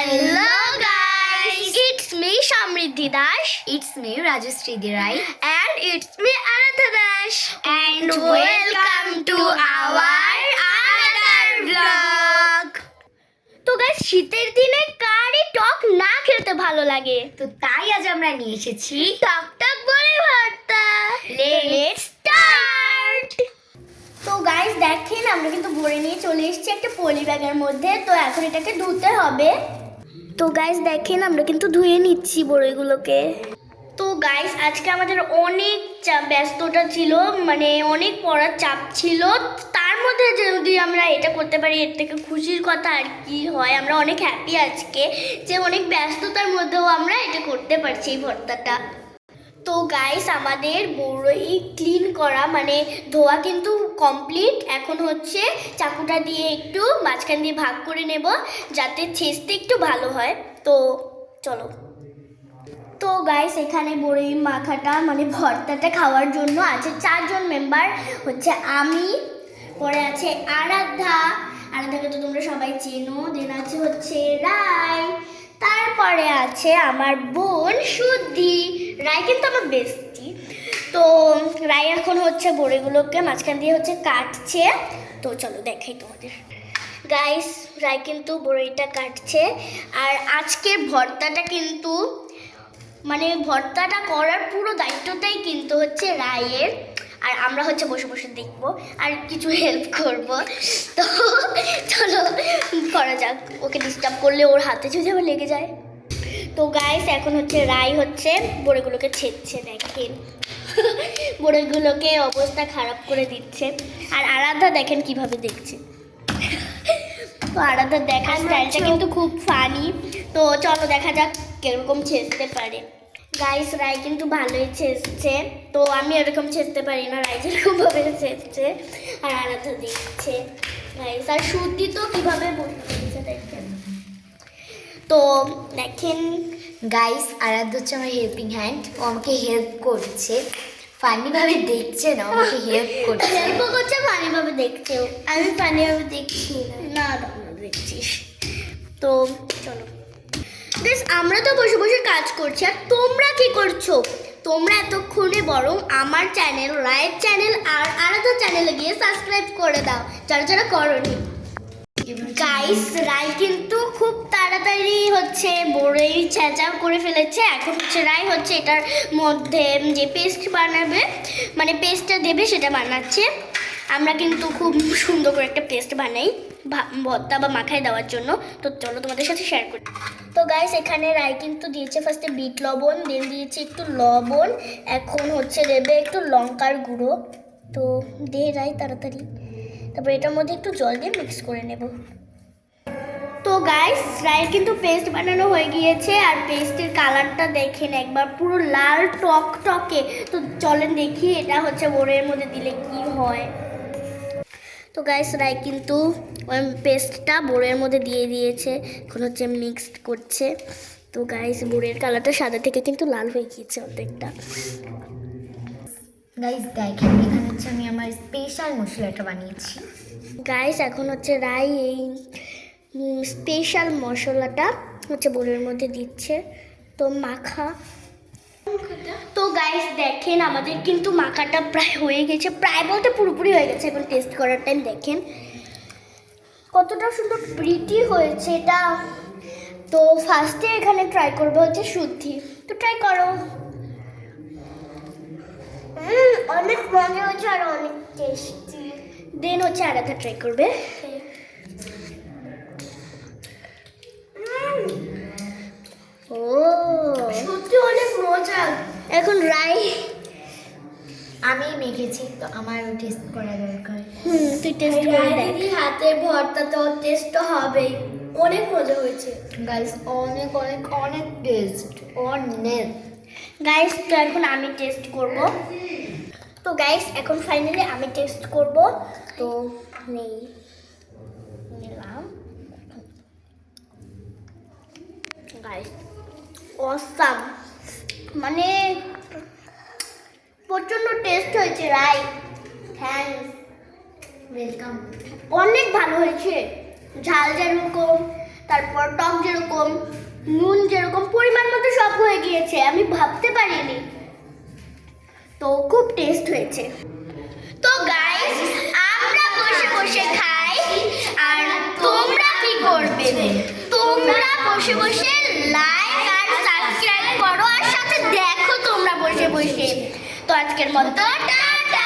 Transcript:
Hello guys, it's me Shamriddhi Dash, It's me, Rajashree Rai. and it's me Aradha Dash, and welcome to our another vlog. তো guys শীতের দিনে কারি টক না খেতে ভালো লাগে, তো তাই আজ আমরা নিয়ে এসেছি টক টক বড়ি ভর্তা। Let's start. তো গাইস দেখেন আমরা কিন্তু ভরে নিয়ে চলে এসেছি একটা পলি ব্যাগের মধ্যে। তো এখন এটাকে ধুতে হবে। তো গাইস দেখেন আমরা কিন্তু ধুয়ে নিচ্ছি বড়িগুলোকে। তো গাইস আজকে আমাদের অনেক ব্যস্ততা ছিল, মানে অনেক পড়ার চাপ ছিল। তার মধ্যে যদি আমরা এটা করতে পারি এর থেকে খুশির কথা আর কি হয়। আমরা অনেক হ্যাপি আজকে যে অনেক ব্যস্ততার মধ্যেও আমরা এটা করতে পারছি এই ভর্তাটা। তো গাইস আমাদের বড়ই ক্লিন করা মানে ধোয়া কিন্তু কমপ্লিট। এখন হচ্ছে চাকুটা দিয়ে একটু মাঝখান দিয়ে ভাগ করে নেব যাতে ছেঁচতে একটু ভালো হয়। তো চলো। তো গাইস এখানে বড়ই মাখাটা মানে ভর্তাটা খাওয়ার জন্য আছে 4 জন মেম্বার। হচ্ছে আমি, পরে আছে আরাধ্যাকে তো তোমরা সবাই চেনো, দেন আছে হচ্ছে রাই, তারপরে আছে আমার বোন সুদ্ধি। রাই কিন্তু আমার বেস্টি। তো রাই এখন হচ্ছে বড়িগুলোকে মাঝখান দিয়ে হচ্ছে কাটছে। তো চলো দেখাই তোমাদের। গাইস রাই কিন্তু বড়িটা কাটছে। আর আজকের ভর্তাটা কিন্তু মানে ভর্তাটা করার পুরো দায়িত্বটাই কিন্তু হচ্ছে রায়ের। আর আমরা হচ্ছে বসে বসে দেখবো আর কিছু হেল্প করব। তো চলো করা যাক, ওকে ডিস্টার্ব করলে ওর হাতে যদি আবার লেগে যায়। তো গাইস এখন হচ্ছে রাই হচ্ছে বড়িগুলোকে ছেঁচছে, দেখেন বড়িগুলোকে অবস্থা খারাপ করে দিচ্ছে। আর আরাধ্যা দেখেন কিভাবে দেখছে। তো আরাধ্যার দেখার স্টাইলটা কিন্তু খুব ফানি। তো চলো দেখা যাক কিরকম ছেঁচতে পারে। গাইস রাই কিন্তু ভালোই ছেঁচছে। তো আমি এরকম ছেঁচতে পারি না, রাই যেরকমভাবে ছেঁচছে। আর আরাধ্যা দেখছে গাইস। আর সুদ্ধি তো কিভাবে বসে দেখেন। তো দেখেন গাইস, আরাধ্য হচ্ছে আমার হেল্পিং হ্যান্ড। ও আমাকে হেল্প করছে, ফানিভাবে দেখছে না, আমাকে হেল্প করছে। হেল্প করছে ফানিভাবে দেখছে। আমি ফানিভাবে দেখছি না, না দেখছিস। তো চলো বেশ, আমরা তো বসে বসে কাজ করছি। আর তোমরা কি করছো? তোমরা এতক্ষণে বরং আমার চ্যানেল রায়ের চ্যানেল আর আলাদা চ্যানেলে গিয়ে সাবস্ক্রাইব করে দাও যারা যারা করোনি। গাইস রাই কিন্তু খুব তাড়াতাড়ি হচ্ছে বড়ই ছেঁচা করে ফেলেছে। এখন হচ্ছে রাই হচ্ছে এটার মধ্যে যে পেস্ট বানাবে মানে পেস্টটা দেবে সেটা বানাচ্ছে। আমরা কিন্তু খুব সুন্দর করে একটা পেস্ট বানাই ভর্তা বা মাখায় দেওয়ার জন্য। তো চলো তোমাদের সাথে শেয়ার করি। তো গাইস এখানে রাই কিন্তু দিয়েছে ফার্স্টে বিট লবণ, দেন দিয়েছে একটু লবণ, এখন হচ্ছে দেবে একটু লঙ্কার গুঁড়ো। তো দে রাই তাড়াতাড়ি। তারপর এটার মধ্যে একটু জল দিয়ে মিক্স করে নেব। তো গাইস রাইয়ের কিন্তু পেস্ট বানানো হয়ে গিয়েছে। আর পেস্টের কালারটা দেখেন একবার, পুরো লাল টক টকে। তো চলেন দেখি এটা হচ্ছে বড়ির মধ্যে দিলে কি হয়। তো গাইস রাই কিন্তু পেস্টটা বড়ির মধ্যে দিয়ে দিয়েছে, এখন হচ্ছে মিক্সড করছে। তো গাইস বড়ির কালারটা সাদা থেকে কিন্তু লাল হয়ে গিয়েছে অর্ধেকটা। গাইস দেখেন, এখানে হচ্ছে আমি আমার স্পেশাল মশলাটা বানিয়েছি। গাইস এখন হচ্ছে রাই এই স্পেশাল মশলাটা হচ্ছে বড়ির মধ্যে দিচ্ছে। তো মাখা। তো গাইস দেখেন আমাদের কিন্তু মাখাটা প্রায় হয়ে গেছে, প্রায় বলতে পুরোপুরি হয়ে গেছে। এখন টেস্ট করার টাইম দেখেন কতটা সুন্দর প্রিটি হয়েছে এটা। তো ফার্স্টে এখানে ট্রাই করবো হচ্ছে সুদ্ধি। তো ট্রাই করো। অনেক মজা হচ্ছে আর অনেক টেস্টি। দেন হচ্ছে আরাধ্যা ট্রাই করবে। ও সত্যি অনেক মজা। এখন রাই আমি মেখেছি, তো আমার টেস্ট করা দরকার। তুই টেস্ট করে দেখ। হাতের ভর্তা তো টেস্ট তো হবেই, অনেক মজা হয়েছে গাইস অনেক অনেক অনেক টেস্ট, অনেক। গাইস তো এখন আমি টেস্ট করব। তো গাইস এখন ফাইনালি আমি টেস্ট করব। তো নিলাম। গাইস অসাম, মানে প্রচন্ড টেস্ট হয়েছে রাই। Thanks, welcome. অনেক ভালো হয়েছে। ঝাল যেরকম, তারপর টক যেরকম, নুন যেরকম পরিমাণ মতো সব হয়ে গিয়েছে, আমি ভাবতে পারিনি। তো খুব টেস্ট হয়েছে। তো গাইস আমরা বসে বসে খাই, আর তোমরা কি করবে? তোমরা বসে বসে লাইক আর সাবস্ক্রাইব করো, আর সাথে দেখো তোমরা বসে বসে। তো আজকের মতো টাটা।